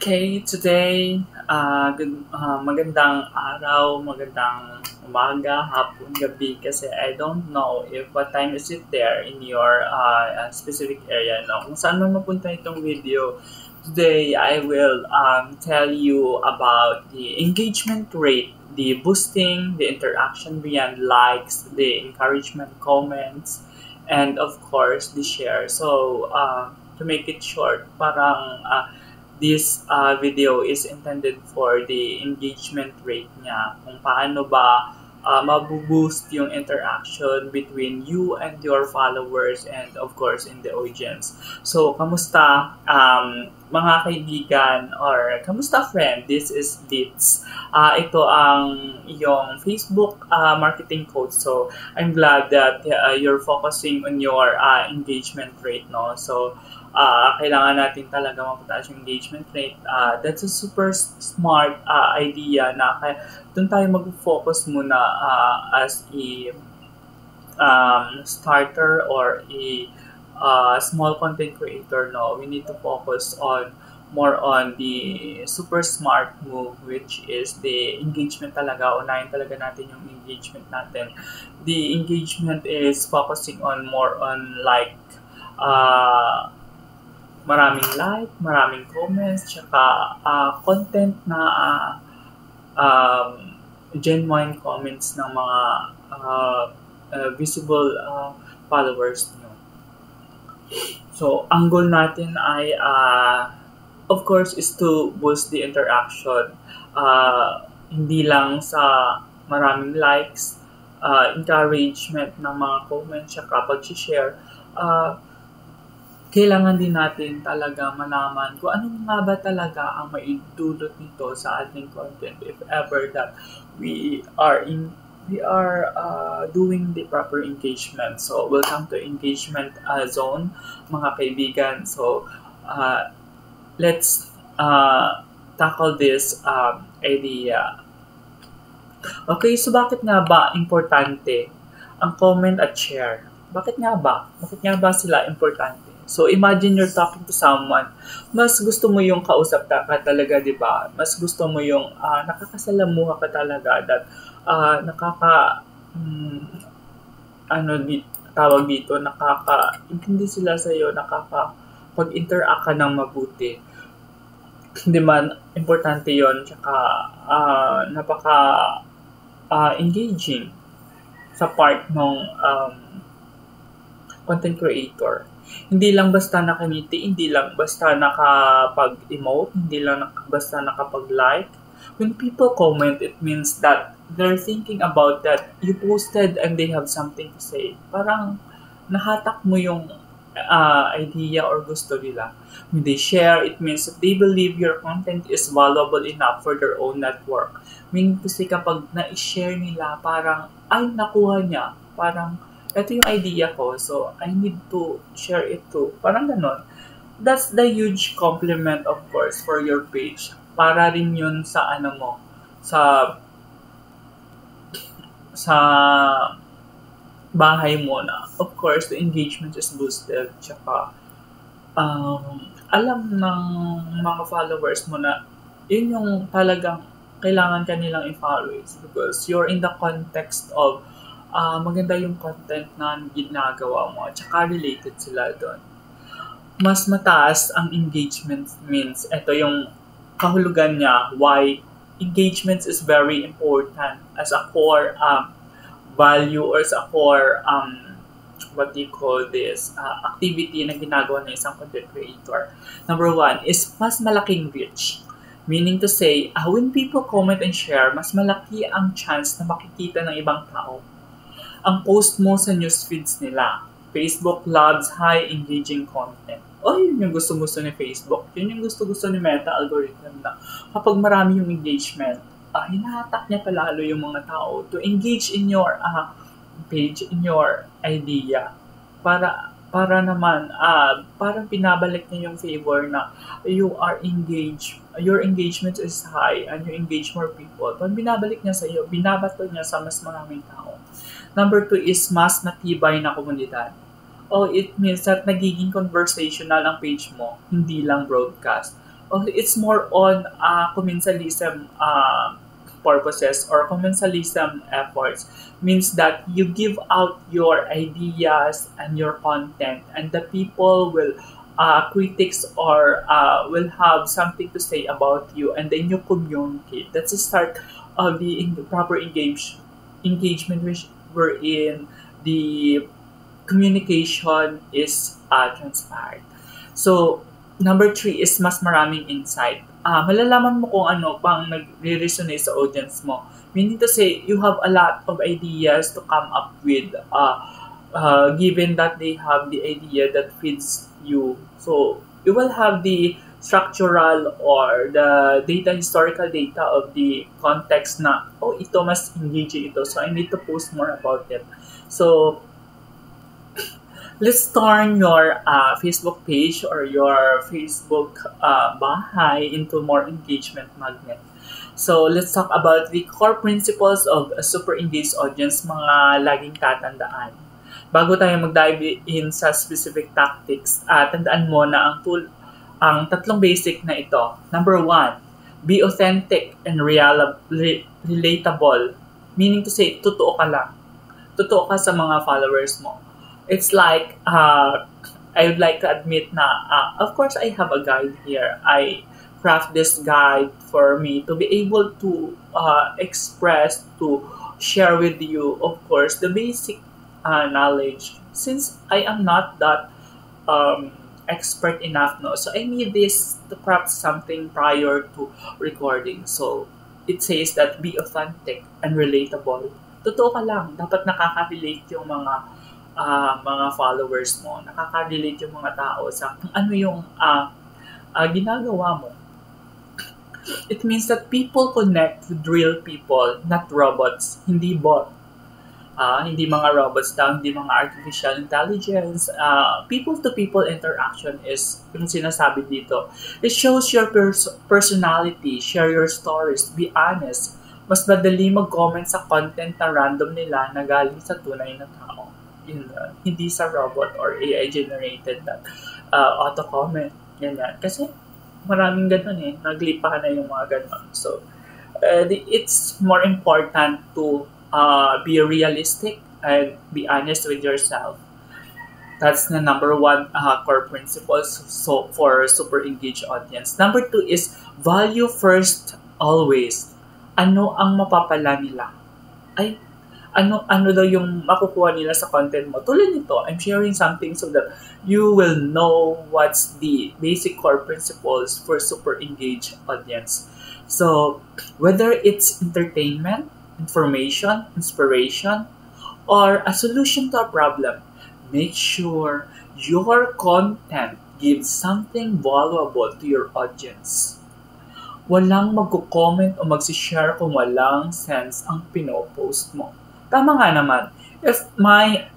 Okay, today, magandang araw, magandang umaga, hapon, gabi kasi I don't know if what time is it there in your specific area. No? Kung saan man mapunta itong video, today I will tell you about the engagement rate, the boosting, the interaction beyond likes, the encouragement comments, and of course the share. So, to make it short, parang this video is intended for the engagement rate niya, kung paano ba mabuboost yung interaction between you and your followers and of course in the audience. So, kamusta mga kaibigan or kamusta friend? This is Bits. Ito ang iyong Facebook marketing coach. So, I'm glad that you're focusing on your engagement rate, no? So, kailangan natin talaga mapataas yung engagement rate. That's a super smart idea na doon tayo mag-focus muna as a starter or a small content creator. No, we need to focus on more on the super smart move, which is the engagement talaga. Unahin talaga natin yung engagement natin. The engagement is focusing on more on like maraming like, maraming comments, tsaka content na genuine comments ng mga visible followers nyo. So, ang goal natin ay of course is to boost the interaction. Hindi lang sa maraming likes, encouragement ng mga comments, tsaka pag-share. Kailangan din natin talaga malaman kung ano nga ba talaga ang maidulot nito sa ating content if ever that we are doing the proper engagement. So, welcome to engagement zone, mga kaibigan. So, let's tackle this idea. Okay, so bakit nga ba importante ang comment at share? Bakit nga ba? Bakit nga ba sila importante? So, imagine you're talking to someone. Mas gusto mo yung kausap ka talaga, di ba? Mas gusto mo yung nakakasalamuha ka talaga that tawag dito, intindi sila sa'yo, nakakapag-interact ka ng mabuti. Di man, importante yon, tsaka engaging sa part ng content creator. Hindi lang basta nakangiti, hindi lang basta nakapag-emote, hindi lang basta nakapag-like. When people comment, it means that they're thinking about that you posted and they have something to say. Parang nahatak mo yung idea or gusto nila. When they share, it means that they believe your content is valuable enough for their own network. Meaning kasi kapag na-share nila, parang, ay, nakuha niya. Parang, ito yung idea ko, so I need to share it too. Parang ganon. That's the huge compliment, of course, for your page. Para rin yun sa sa bahay mo na, of course, the engagement is boosted. Tsaka, alam ng mga followers mo na yun yung talagang kailangan kanilang i-follow because you're in the context of maganda yung content na ginagawa mo at saka related sila doon. Mas mataas ang engagement means ito yung kahulugan niya why engagement is very important as a core value or as a core what do you call this activity na ginagawa ng isang content creator. Number one is mas malaking reach. Meaning to say, when people comment and share, mas malaki ang chance na makikita ng ibang tao ang post mo sa newsfeeds nila. Facebook loves high engaging content. Yun yung gusto-gusto ni Facebook. Yun yung gusto-gusto ni Meta algorithm na kapag marami yung engagement, hinahatak niya palalo yung mga tao to engage in your page, in your idea. Para naman, parang pinabalik niya yung favor na you are engaged, your engagement is high, and you engage more people. Pag binabalik niya sa iyo, binabato niya sa mas maraming tao. Number 2 is mas matibay na komunidad. It means that nagiging conversational ang page mo, hindi lang broadcast. It's more on commensalism purposes or commensalism efforts. Means that you give out your ideas and your content, and the people will critics or will have something to say about you, and then you communicate. That's the start of the proper engagement, which we're in the communication is transparent. So, number three is mas maraming insight. Malalaman mo kung ano pang nagre-resonate sa audience mo. Meaning to say, you have a lot of ideas to come up with given that they have the idea that fits you. So, you will have the structural or the historical data of the context na, oh, ito mas engaging ito. So, I need to post more about it. So, let's turn your Facebook page or your Facebook bahay into more engagement magnet. So, let's talk about the core principles of a super engaged audience, mga laging tatandaan. Bago tayo mag-dive in sa specific tactics, tandaan mo na ang tatlong basic na ito. Number one, be authentic and relatable. Meaning to say, totoo ka lang. Totoo ka sa mga followers mo. It's like, I would like to admit na, of course, I have a guide here. I craft this guide for me to be able to express, to share with you, of course, the basic knowledge. Since I am not that expert enough, no, so I need this to craft something prior to recording. So, it says that be authentic and relatable. Totoo ka lang. Dapat nakaka-relate yung mga followers mo, nakaka-relate yung mga tao sa kung ano yung ginagawa mo. It means that people connect with real people, not robots, hindi bot. Hindi mga robots lang, hindi mga artificial intelligence. People-to-people interaction is yung sinasabi dito. It shows your personality, share your stories, be honest. Mas madali mag-comment sa content na random nila na galing sa tunay na tao. Hindi sa robot or AI-generated na auto-comment. Ganyan. Kasi maraming ganun naglipa na yung mga ganun. So, it's more important to be realistic and be honest with yourself. That's the number one core principles so for super engaged audience. Number two is value first always. Ano ang mapapala nila? Ano daw yung makukuha nila sa content mo. Tulad nito, I'm sharing something so that you will know what's the basic core principles for super engaged audience. So, whether it's entertainment, information, inspiration, or a solution to a problem, make sure your content gives something valuable to your audience. Walang magko-comment o magsishare kung walang sense ang pinopost mo. Tama nga naman. If my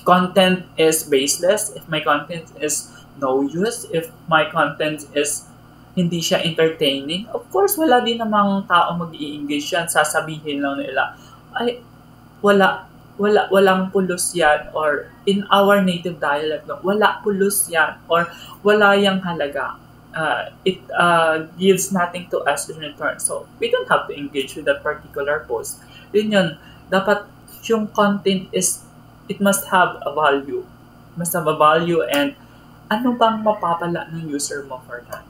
content is baseless, if my content is no use, if my content is hindi siya entertaining, of course, wala din namang tao mag-i-engage yan. Sasabihin lang nila, ay, walang pulos yan, or in our native dialect, no, wala pulos yan, or wala yang halaga. It gives nothing to us in return. So, we don't have to engage with that particular post. Yun, dapat yung content is, it must have a value. Must have a value and ano bang mapapala ng user mo for that.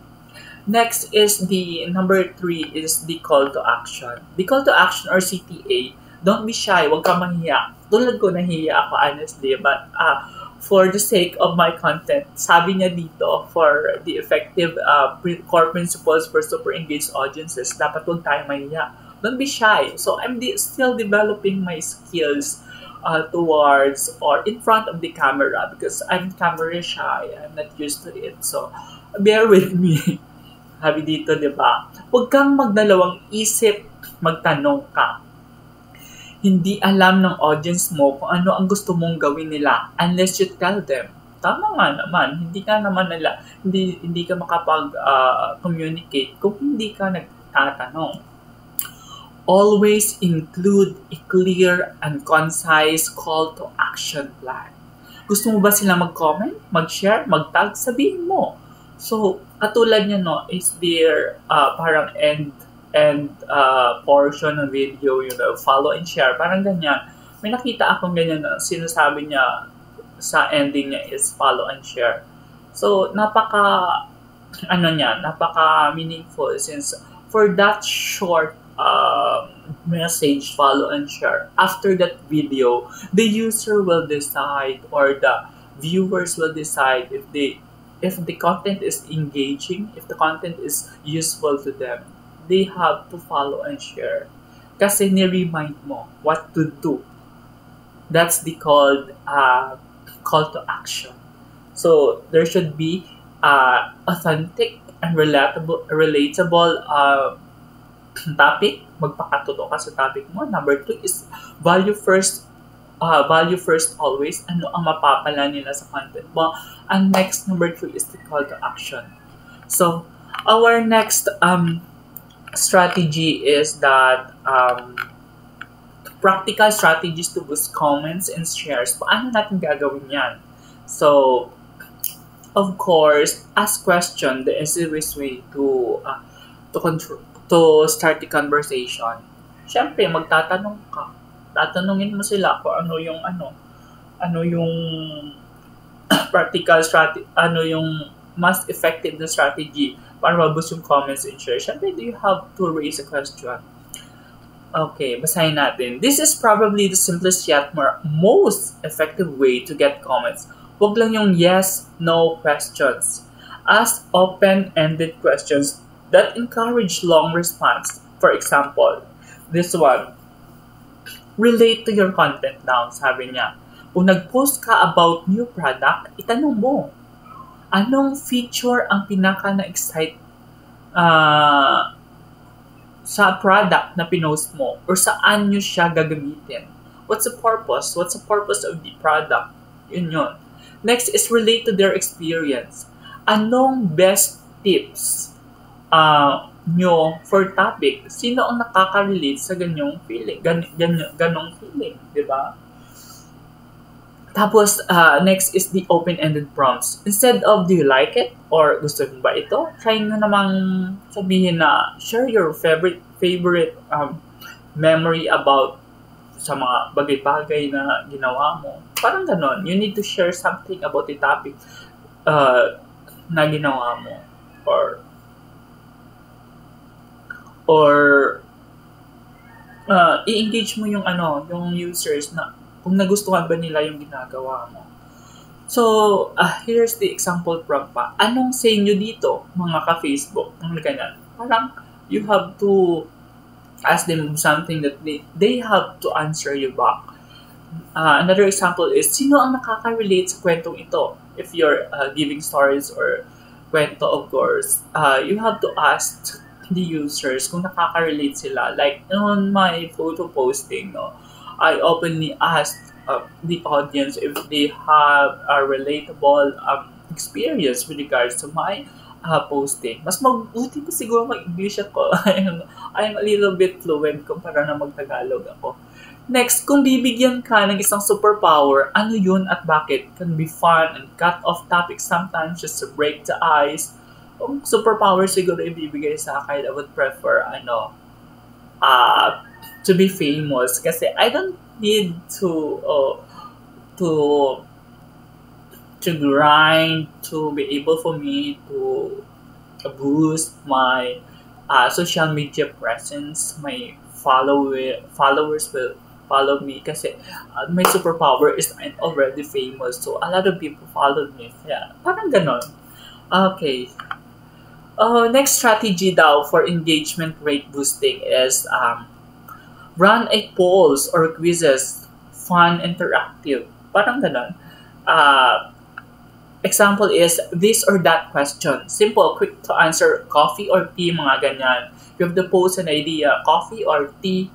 Next is the number 3 is the call to action. The call to action or CTA, don't be shy, huwag ka mahiya. Tulad ko, nahiya ako honestly, but for the sake of my content, sabi niya dito, for the effective core principles for super engaged audiences, dapat huwag tayo mahiya. Don't be shy. So I'm still developing my skills towards or in front of the camera because I'm camera shy. I'm not used to it. So bear with me. Sabi dito, di ba? Huwag kang magdalawang isip, magtanong ka. Hindi alam ng audience mo kung ano ang gusto mong gawin nila unless you tell them. Tama nga naman, hindi ka makapag-communicate kung hindi ka nagtatanong. Always include a clear and concise call to action plan. Gusto mo ba sila mag-comment, mag-share, mag-tag? Sabihin mo. So, katulad niya, no, is there parang portion ng video, follow and share, parang ganyan. May nakita akong ganyan na sinasabi niya sa ending niya is follow and share. So, napaka meaningful since for that short message, follow and share, after that video, the user will decide or the viewers will decide if the content is engaging, if the content is useful to them. They have to follow and share. Kasi ni-remind mo what to do. That's the called call to action. So there should be authentic and relatable topic. Magpakatotoo ka sa topic mo. Number 2 is value first always. Ano ang mapapala nila sa content mo? And next, number 3 is the call to action. So our next strategy is that practical strategies to boost comments and shares. Paano natin gagawin yan? So, of course, ask question, the easiest way to start the conversation. Siyempre, magtatanong ka. Tatanungin mo sila kung ano yung practical strategy, ano yung mas effective na strategy para maboost yung comments and share. Siyempre, you have to raise a question. Okay, basahin natin. This is probably the simplest yet most effective way to get comments. Huwag lang yung yes, no questions. Ask open-ended questions that encourage long response. For example, this one, relate to your content down, sabi niya. Kung nag-post ka about new product, itanong mo, anong feature ang pinaka na-excite sa product na pinost mo or saan nyo siya gagamitin? What's the purpose? What's the purpose of the product? Yun. Next is relate to their experience. Anong best tips nyo for topic? Sino ang nakaka-relate sa ganyong feeling? Ganong feeling, di ba? Tapos, next is the open-ended prompts. Instead of, do you like it? Or gusto mo ba ito? Try nyo namang sabihin na, share your favorite memory about sa mga bagay-bagay na ginawa mo. Parang ganon. You need to share something about the topic na ginawa mo. Or i-engage mo yung users na kung nagustuhan ba nila yung ginagawa mo. So, here's the example prompt pa. Anong say nyo dito, mga ka-Facebook? Ganyan. Parang, you have to ask them something that they have to answer you back. Another example is, sino ang nakaka-relate sa kwentong ito? If you're giving stories or kwento, of course, you have to ask the users kung nakaka-relate sila. Like, on my photo posting, I openly asked the audience if they have a relatable experience with regards to my posting. Mas mabuti pa siguro mag-English ako. I'm a little bit fluent kumpara na mag-Tagalog ako. Next, kung bibigyan ka ng isang superpower, ano yun at bakit? Can be fun and cut off topics sometimes just to break the ice. Kung superpower siguro ibibigay sa akin, I would prefer to be famous kasi I don't need to grind to be able for me to boost my social media presence. My followers will follow me kasi my superpower is I'm already famous, so a lot of people followed me. Yeah, parang ganon. Okay. Next strategy daw for engagement rate boosting is run a polls or quizzes, fun, interactive. Parang ganon. Example is this or that question. Simple, quick to answer, coffee or tea, mga ganyan. You have to pose an idea, coffee or tea,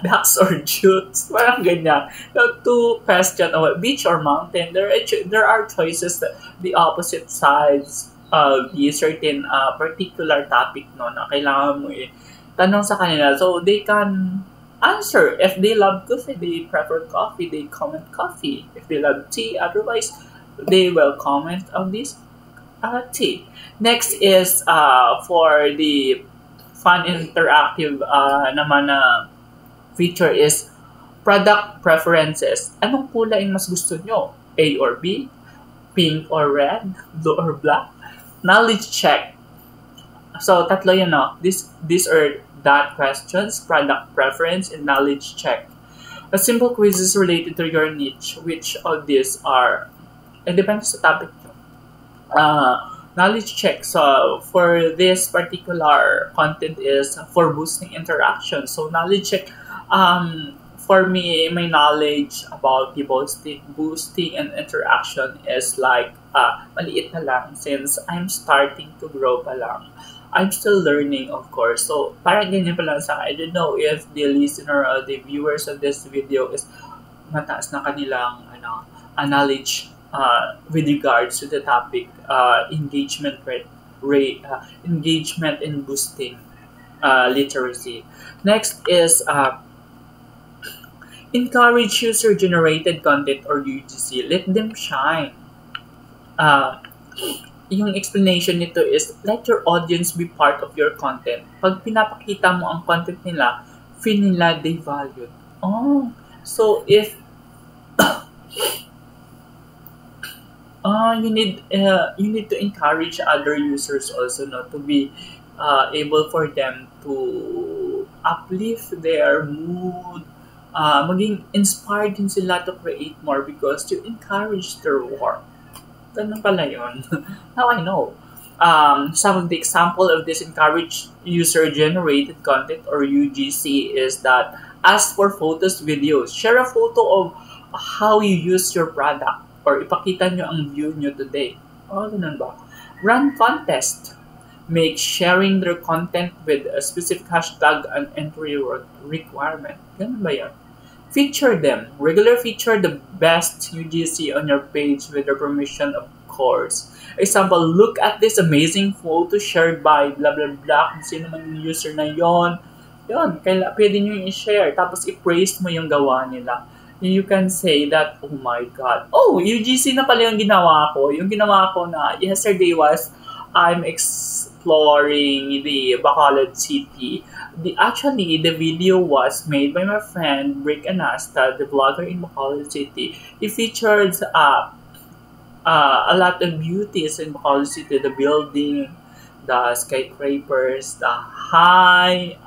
ducks or jutes, parang ganyan. To question, beach or mountain, there are choices that the opposite sides of the certain particular topic na kailangan mo tanong sa kanila so they can answer. If they love coffee, they prefer coffee, they comment coffee. If they love tea, otherwise they will comment on this T. Next is for the fun interactive naman na feature is product preferences. Anong kulay ang mas gusto nyo? A or B? Pink or red? Blue or black? Knowledge check. So, tatlo yun, no? These are that questions, product preference, and knowledge check. A simple quizzes related to your niche. Which of these are? It depends sa topic nyo. Knowledge check. So, for this particular content is for boosting interaction. So, knowledge check, for me, my knowledge about the boosting and interaction is like, maliit na lang since I'm starting to grow pa lang. I'm still learning, of course. So, parang ganyan pa lang sa akin. I don't know if the listener or the viewers of this video is mataas na kanilang knowledge with regards to the topic engagement engagement in boosting literacy. Next is encourage user-generated content or UGC. Let them shine. Yung explanation nito is let your audience be part of your content. Pag pinapakita mo ang content nila, feel nila they valued. Oh, so if you need to encourage other users also, no, to be able for them to uplift their mood, maging inspired din sila to create more because you encourage their work. Ganun pala yun. Now I know. Some of the example of this encourage user-generated content or UGC is that ask for photos, videos. Share a photo of how you use your product or ipakita nyo ang view nyo today. Oh, ganun ba? Run contest. Make sharing their content with a specific hashtag an entry requirement. Ganun ba yan? Feature them. Regular feature the best UGC on your page with their permission, of course. Example, look at this amazing photo shared by blah blah blah. Kung sino man yung user na yon. Yun, pwede nyo yung i-share. Tapos i-praise mo yung gawa nila. You can say that, oh my God. Oh, UGC na pala yung ginawa ko. Yung ginawa ko na yesterday was, I'm exploring the Bacolod City. Actually, the video was made by my friend Brick Anasta, the blogger in Bacolod City. He featured a lot of beauties in Bacolod City, the building, the skyscrapers, the high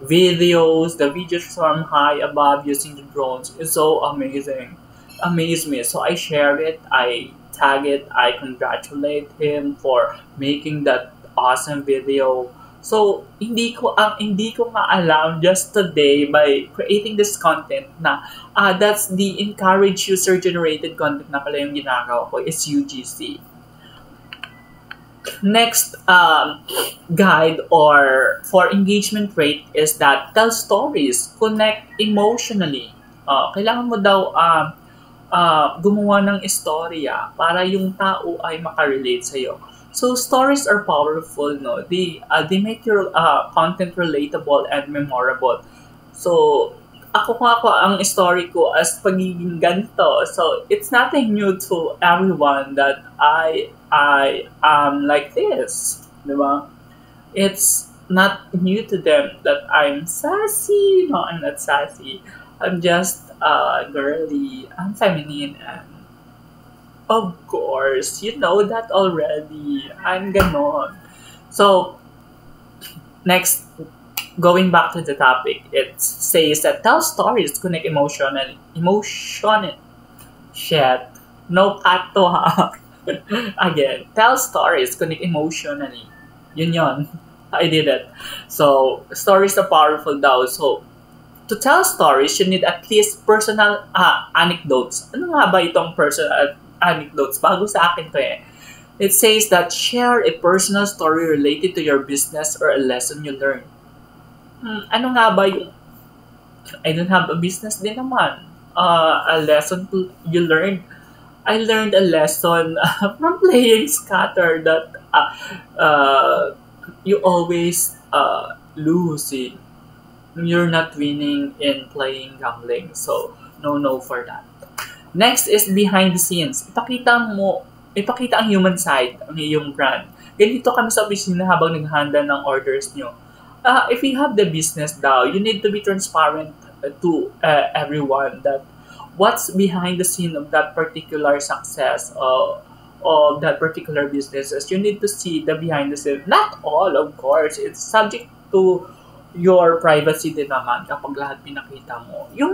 videos, the videos from high above using the drones. It's so amazing. Amazed me. So I shared it, I tag it, I congratulate him for making that awesome video. So, hindi ko nga alam just today by creating this content na that's the encourage user-generated content na pala yung ginagawa ko is UGC. Next guide or for engagement rate is that tell stories, connect emotionally. Kailangan mo daw gumawa ng istorya para yung tao ay makarelate sa'yo. So stories are powerful, no? They make your content relatable and memorable. So ako ang story ko as pagiging ganito. So it's nothing new to everyone that I am like this, diba? It's not new to them that I'm sassy. No, I'm not sassy. I'm just girly. I'm feminine and of course, you know that already. I'm ganon. So, next, going back to the topic, it says that tell stories, connect emotionally. Shit. No cut to ha. Again, tell stories, connect emotionally. Yun. I did it. So, stories are powerful daw. So, to tell stories, you need at least personal anecdotes. Ano nga ba itong personal anecdotes? Bago sa akin to eh. It says that share a personal story related to your business or a lesson you learned. Ano nga ba yung I don't have a business din naman. A lesson you learned. I learned a lesson from playing scatter that you always lose. You're not winning in playing gambling. So, no for that. Next is behind the scenes. Ipakita mo ipakita ang human side ng iyong brand. Ganito kami sa opisina habang naghahanda ng orders nyo. If you have the business daw, you need to be transparent to everyone that what's behind the scene of that particular success of that particular businesses. You need to see the behind the scene. Not all, of course. It's subject to your privacy din naman kapag lahat pinakita mo. Yung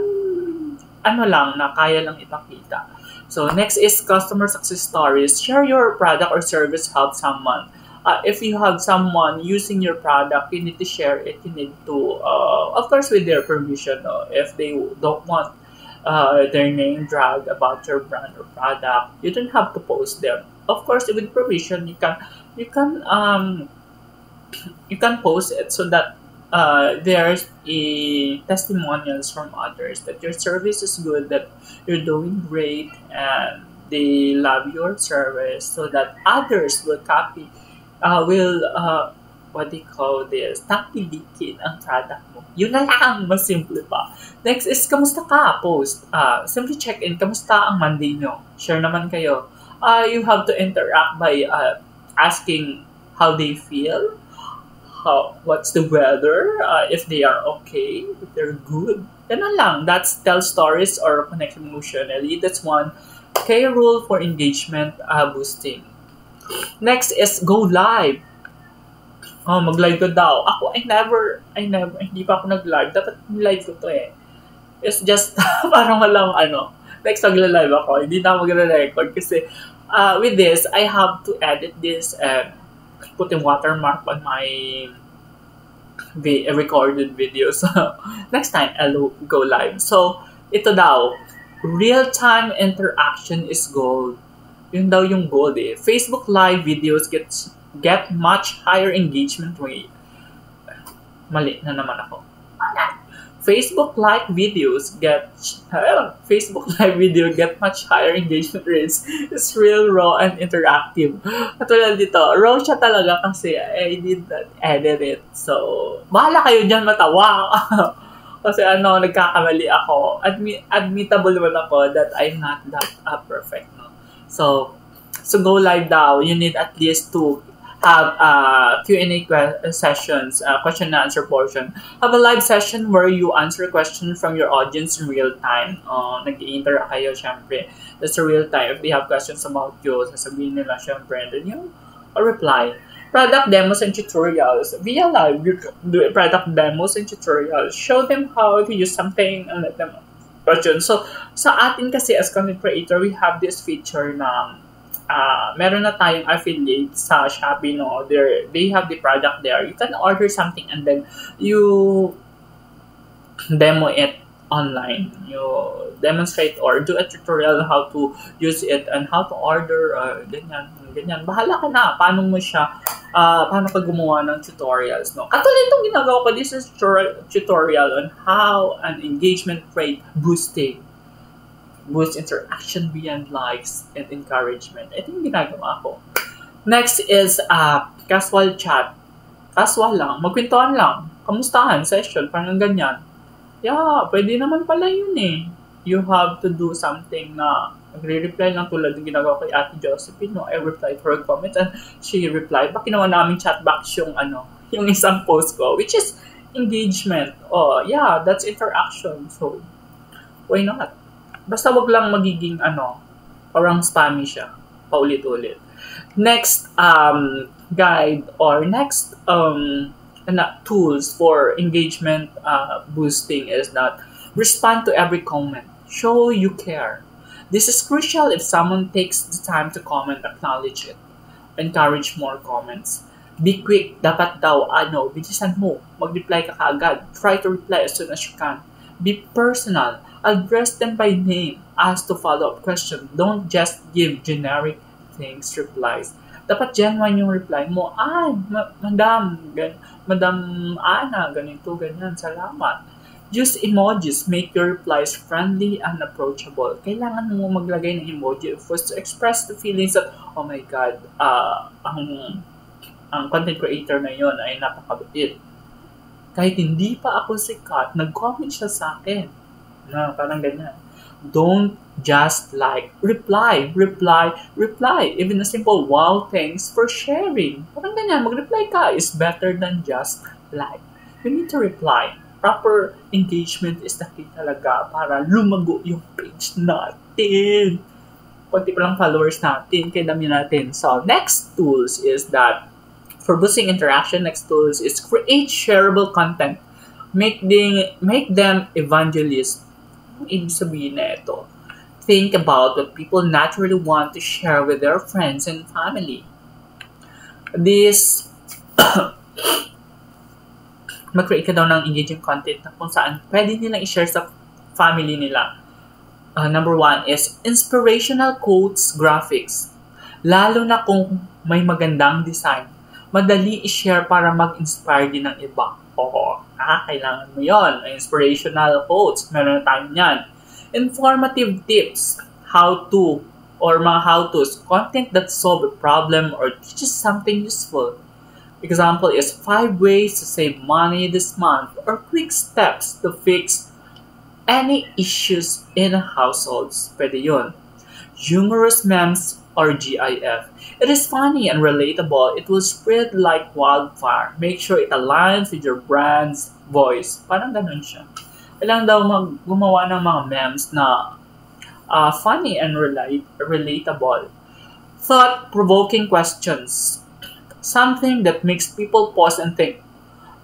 ano lang na kaya lang ipakita. So, next is customer success stories. Share your product or service, help someone. If you have someone using your product, you need to share it. You need to, of course, with their permission. If they don't want their name dragged about your brand or product, you don't have to post them. Of course, with permission, you can post it so that there's a testimonials from others that your service is good, that you're doing great, and they love your service, so that others will copy, what do you call this? Takilikin ang product mo. Yun na lang, mas simple pa. Next is, kamusta ka? Post. Simply check in, kamusta ang Monday nyo? Share naman kayo. You have to interact by asking how they feel, what's the weather, if they are okay, if they're good. Ganun lang. That's tell stories or connect emotionally. That's one key rule for engagement boosting. Next is go live. Mag-live ko daw. Ako, hindi pa ako nag-live. Dapat live ko to eh. It's just, parang walang next magla-live ako. Hindi na ako mag-record kasi with this, I have to edit this and put a watermark on my recorded video. So, next time, I'll go live. So, ito daw, real-time interaction is gold. Yun daw yung gold eh. Facebook live videos get much higher engagement rate. Mali na naman ako. Facebook live video get much higher engagement rates. It's real, raw, and interactive. Katulad dito, raw siya talaga kasi I did not edit it. So, bahala kayo dyan matawa. Kasi nagkakamali ako. Admittable naman ako that I'm not that perfect. No? So go live daw, you need at least to have Q&A sessions, question and answer portion. Have a live session where you answer questions from your audience in real time. Nag-i-interact kayo, syempre. That's a real time. If they have questions about you, sasabihin nila, syempre, and then you reply. Product demos and tutorials. Via live, you do product demos and tutorials. Show them how to use something and let them question. So, sa atin kasi as content creator, we have this feature na meron na tayong affiliate sa Shopee, no? They have the product there. You can order something and then you demo it online. You demonstrate or do a tutorial how to use it and how to order, ganyan. Bahala ka na. Paano ka gumawa ng tutorials, no? Katulad itong ginagawa ko, this is tutorial on how an engagement rate boost interaction beyond likes and encouragement. Ito yung ginagawa ko. Next is casual chat. Casual lang. Magkwentuhan lang. Kamustahan, session, parang ganyan. Yeah, pwede naman pala yun eh. You have to do something na nagre-reply lang tulad ng ginagawa kay Ate Josephine. No? I replied for a comment and she replied. Baka ginawa namin chat box yung isang post ko, which is engagement. Oh, yeah, that's interaction. So, why not? Basta wag lang magiging parang spammy siya, paulit-ulit. Next guide or next tools for engagement boosting is that respond to every comment. Show you care. This is crucial. If someone takes the time to comment, acknowledge it. Encourage more comments. Be quick. Dapat daw, bilisan mo. Mag-reply ka kaagad. Try to reply as soon as you can. Be personal. Address them by name. Ask to follow-up questions. Don't just give generic things replies. Dapat genuine yung reply mo. Madam Ana, ganito, ganyan, salamat. Use emojis. Make your replies friendly and approachable. Kailangan mo maglagay ng emoji first to express the feelings that, oh my God, ang content creator na yon ay napakabait. Kahit hindi pa ako sikat, nag-comment siya sa akin. Parang ganyan. Don't Just like, reply, reply, reply. Even a simple, wow, thanks for sharing. Parang ganyan, mag-reply ka is better than just like. You need to reply. Proper engagement is the key talaga para lumago yung page natin. Konti pa lang followers natin, kaya dami natin. So, next tools is that for boosting interaction, next tools is create shareable content. Make them evangelists. Ang ibig sabihin na ito? Think about what people naturally want to share with their friends and family. This, mag-create ka daw ng engaging content na kung saan pwede nilang i-share sa family nila. Number 1 is inspirational quotes graphics. Lalo na kung may magandang design. Madali i-share para mag-inspire din ng iba. Oo, kailangan mo yon. Inspirational quotes. Meron na tayo yan. Informative tips. How to or mga how-tos. Content that solve a problem or teaches something useful. Example is 5 ways to save money this month or quick steps to fix any issues in households. Pwede yun. Humorous memes or GIF. It is funny and relatable. It will spread like wildfire. Make sure it aligns with your brand's voice. Parang ganun siya. Kailangan daw gumawa ng mga memes na funny and relatable. Thought-provoking questions. Something that makes people pause and think.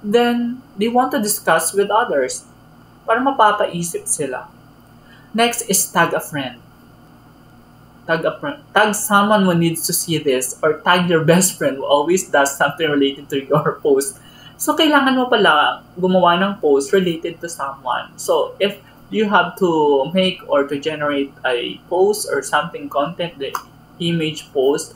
Then, they want to discuss with others. Para mapapaisip sila. Next is tag a friend. Tag someone who needs to see this or tag your best friend who always does something related to your post. So, kailangan mo pala gumawa ng post related to someone. So, if you have to make or to generate a post or something content, the image post,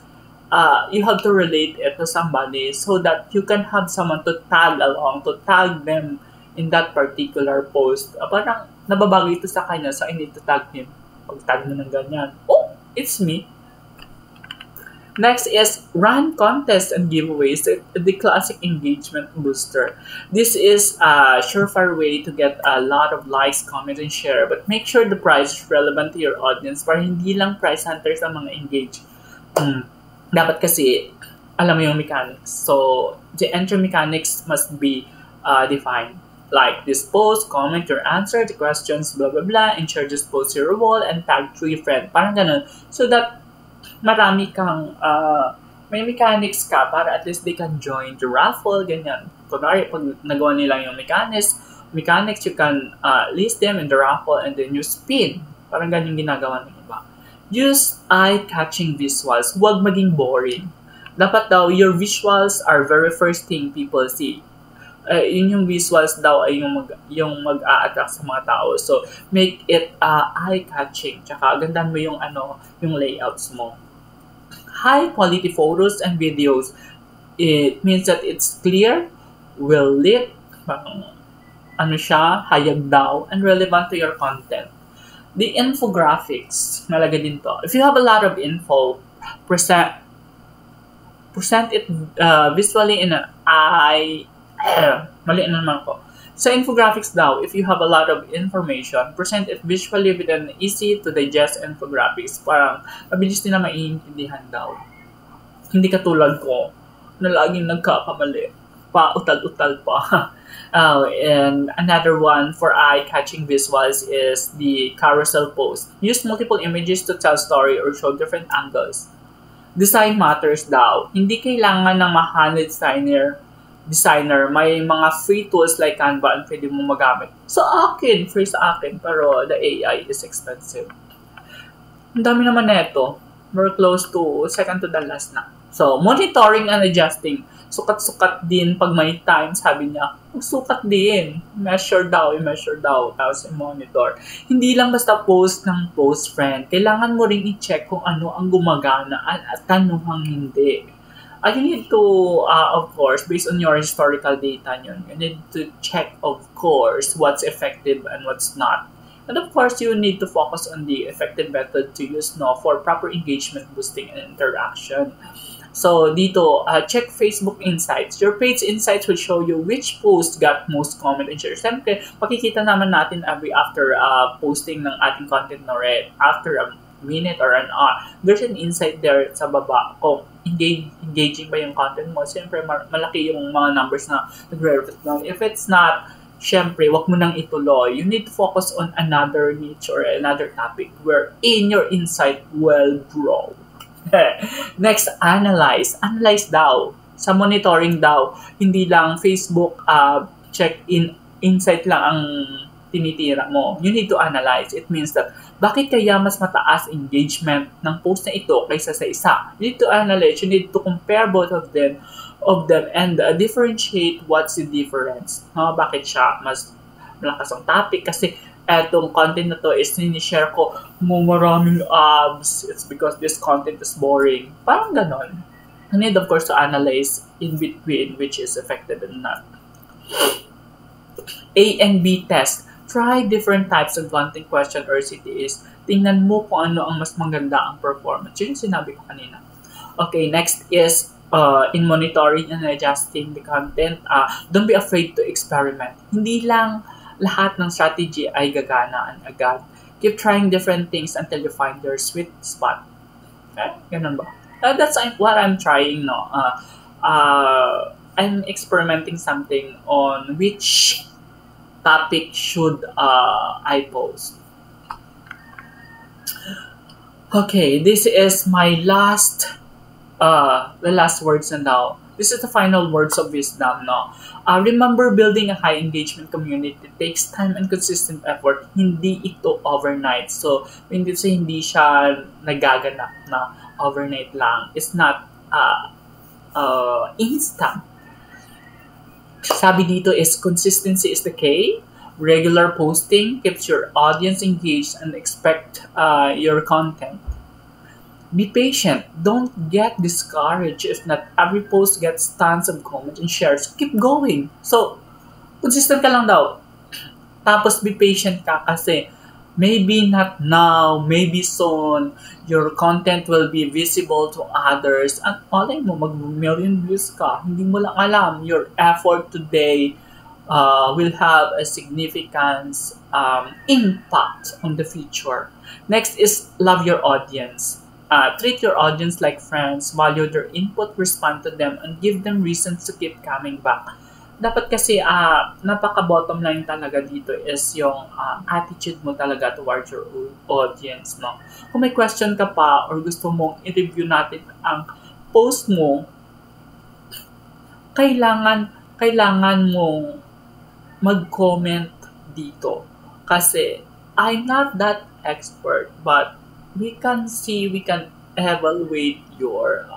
you have to relate it to somebody so that you can have someone to tag along, to tag them in that particular post. Parang nababagay ito sa kanya, so I need to tag him. Pag-tag mo ng ganyan, oh, it's me. Next is run contests and giveaways, the classic engagement booster. This is a surefire way to get a lot of likes, comments, and share. But make sure the prize is relevant to your audience para hindi lang prize hunters ang mga engage. Dapat kasi alam mo yung mechanics. So, the entry mechanics must be defined. Like this post, comment your answer to questions, blah, blah, blah, and share this post to your wall and tag 3 friends. Parang ganun. So that marami kang, may mechanics ka para at least they can join the raffle, ganyan. Kunwari, pag nagawa nila yung mechanics, you can list them in the raffle and then you spin. Parang ganyan ginagawa ng iba. Use eye-catching visuals. Huwag maging boring. Dapat daw, your visuals are very first thing people see. Yun yung visuals daw ay yung mag-a-attract sa mga tao. So, make it eye-catching. Tsaka, gandaan mo yung yung layouts mo. High-quality photos and videos. It means that it's clear, well-lit, hayag daw, and relevant to your content. The infographics, nalagay din to. If you have a lot of info, present it visually in an mali na naman ko. Sa infographics daw, if you have a lot of information, present it visually with an easy to digest infographics. Parang mabilis nila maiintindihan daw. Hindi katulad ko na laging nagkakamali. Utal-utal pa. And another one for eye-catching visuals is the carousel post. Use multiple images to tell story or show different angles. Design matters daw. Hindi kailangan ng mahal designer, may mga free tools like Canva and pwede mo magamit. Free sa akin, pero the AI is expensive. Ang dami naman neto. We're close to second to the last na. So, monitoring and adjusting. Sukat-sukat din pag may time, sabi niya, magsukat din. Measure daw, tapos i-monitor. Hindi lang basta post ng post, friend. Kailangan mo ring i-check kung ano ang gumagana at ano ang hindi. You need to, of course, based on your historical data you need to check, of course, what's effective and what's not. And of course, you need to focus on the effective method to use for proper engagement, boosting, and interaction. So, dito, check Facebook Insights. Your page insights will show you which post got most comment and shares. Siyempre, pakikita naman natin every after posting ng ating content na red. After a minute or an hour, there's an insight there sa baba kung engaging ba yung content mo. Siyempre, malaki yung mga numbers na nagre-reflect. If it's not, siyempre, wag mo nang ituloy. You need to focus on another niche or another topic wherein your insight will grow. Next, analyze. Analyze daw. Sa monitoring daw, hindi lang Facebook check-in insight lang ang tinitira mo. You need to analyze. It means that bakit kaya mas mataas engagement ng post na ito kaysa sa isa? You need to analyze. You need to compare both of them and differentiate what's the difference. Bakit siya mas malakas ang topic? Kasi etong content na to is sinishare ko maraming ads. It's because this content is boring. Parang ganon. You need, of course, to analyze in between which is effective and not. A and B test. Try different types of content question or CTAs. Tingnan mo kung ano ang mas maganda ang performance. Yun yung sinabi ko kanina. Okay, next is in monitoring and adjusting the content. Don't be afraid to experiment. Hindi lang lahat ng strategy ay gaganaan agad. Keep trying different things until you find your sweet spot. Okay? Ganun ba? That's what I'm trying, no? I'm experimenting something on which topic should I post. Okay, this is my the last words na now. This is the final words of wisdom, no? Remember, building a high engagement community takes time and consistent effort. Hindi ito overnight. So, hindi siya nagaganap na overnight lang. It's not instant. Sabi dito is consistency is the key. Regular posting keeps your audience engaged and expect your content. Be patient. Don't get discouraged if not every post gets tons of comments and shares. Keep going. So, consistent ka lang daw. Tapos be patient ka kasi maybe not now, maybe soon, your content will be visible to others. At malay mo, mag-million views ka. Hindi mo lang alam. Your effort today will have a significant impact on the future. Next is love your audience. Treat your audience like friends, value their input, respond to them, and give them reasons to keep coming back. Dapat kasi napaka-bottom line talaga dito is yung attitude mo talaga towards your audience, no? Kung may question ka pa or gusto mong i-review natin ang post mo, kailangan mong mag-comment dito. Kasi I'm not that expert, but we can evaluate your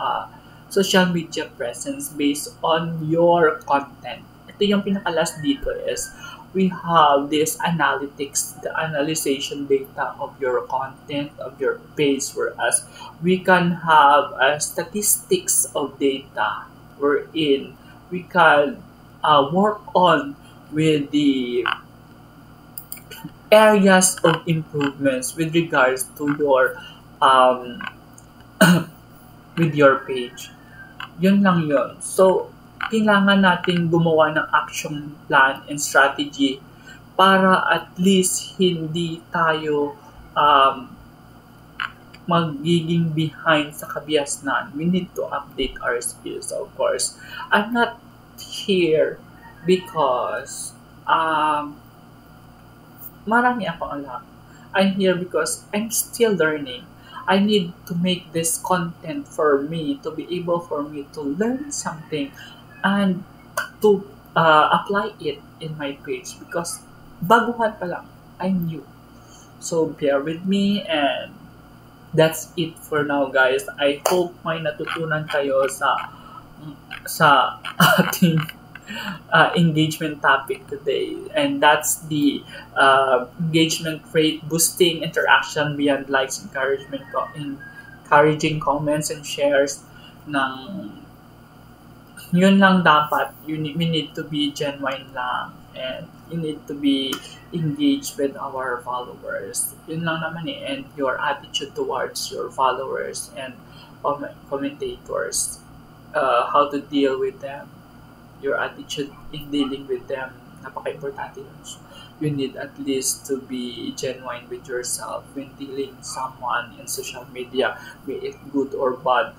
social media presence based on your content. Ito yung pinaka-last dito is we have this analytics, the analyzation data of your content, of your page, whereas we can have statistics of data wherein we can work on with the areas of improvements with regards to your with your page. Yun lang yun. So, kailangan natin gumawa ng action plan and strategy para at least hindi tayo magiging behind sa kabiasnan. We need to update our skills, of course. I'm not here because marami akong alam. I'm here because I'm still learning. I need to make this content for me, to be able for me to learn something and to apply it in my page because baguhan pa lang. I'm new. So bear with me and that's it for now, guys. I hope may natutunan kayo sa ating engagement topic today, and that's the engagement rate boosting interaction beyond likes, encouraging comments and shares ng yun lang dapat. We need to be genuine lang and you need to be engaged with our followers. Yun lang naman and your attitude towards your followers and commentators. how to deal with them, your attitude in dealing with them, napaka-importante yun. So, you need at least to be genuine with yourself when dealing someone in social media, be it good or bad.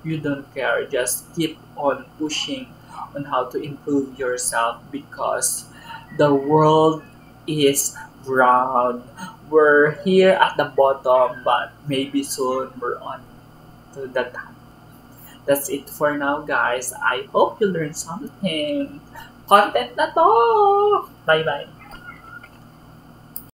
You don't care. Just keep on pushing on how to improve yourself because the world is round. We're here at the bottom, but maybe soon we're on to the top. That's it for now, guys. I hope you learned something. Content na to! Bye-bye.